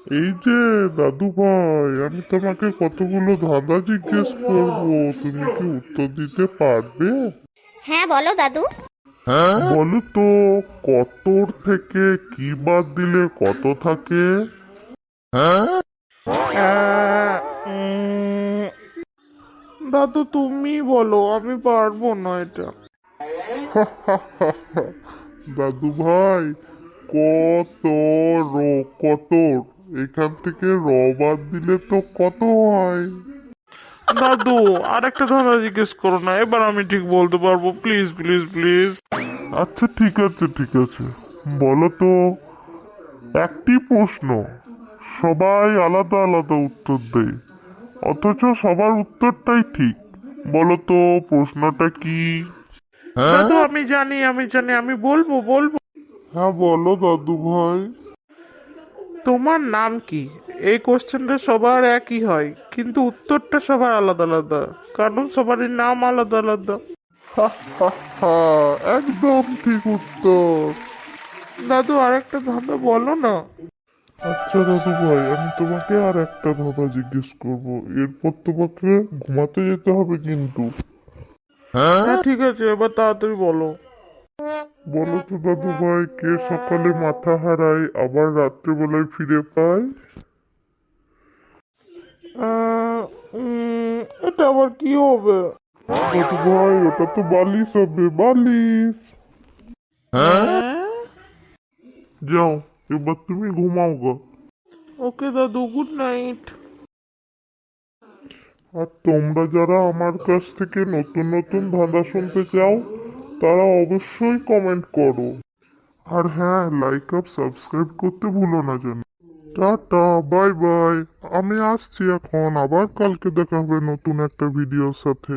এই যে দাদু ভাই, আমি তোমাকে কতগুলো ধাঁধা জিজ্ঞেস করব, তুমি কি উত্তর দিতে পারবে? হ্যাঁ বলো দাদু। বলো তো, কতর থেকে কি বাদ দিলে কত থাকে? আহ, উম, দাদু তুমি বলো, আমি পারবো না এটা। দাদু ভাই, কত কতর, এখান থেকে বাদ দিলে তো কত হয়? দাদু আর একটা ধাঁধা জিজ্ঞেস করো না, এবার আমি ঠিক বলতে পারবো, প্লিজ প্লিজ প্লিজ। আচ্ছা ঠিক আছে ঠিক আছে, বলো তো, একটি প্রশ্ন, সবাই আলাদা আলাদা উত্তর দেয়, অথচ সবার উত্তরটাই ঠিক। বলো তো প্রশ্নটা কি? দাদু আমি জানি আমি বলবো বলবো। হ্যাঁ বলো দাদু ভাই। তোমার নাম কি? এই কোশ্চেনটা সবার একই হয়, কিন্তু উত্তরটা সবার আলাদা আলাদা, কারণ সবারই নাম আলাদা আলাদা। হা হা হা, একদম ঠিক উত্তর। দাদু আর একটা ধাঁধা বলো না। আচ্ছা দাদু ভাই, আমি তোমাকে আর একটা কথা জিজ্ঞেস করব, এরপর তোমাকে ঘুমাতে যেতে হবে কিন্তু। হ্যাঁ ঠিক আছে, এবার তাড়াতাড়ি বলো। বলো তো দাদু ভাই, কে সকালে মাথা হারায় আবার রাত্রেবেলায় ফিরে পায়? আহ, উম, এটা আবার কি হবে? দাদু ভাই, ওটা তো বালিশ হবে, বালিশ। হ্যাঁ। যাও, এবার তুমি ঘুমাও গো। ওকে দাদু, গুড নাইট। আর তোমরা যারা আমার কাছ থেকে নতুন নতুন ধাঁধা শুনতে চাও, তারা অবশ্যই কমেন্ট করো। আর হ্যাঁ, লাইক আর সাবস্ক্রাইব করতে ভুলো না যেন। Tata, bye bye. আমি আসছি এখন, আবার কালকে দেখা হবে নতুন একটা ভিডিওর সাথে।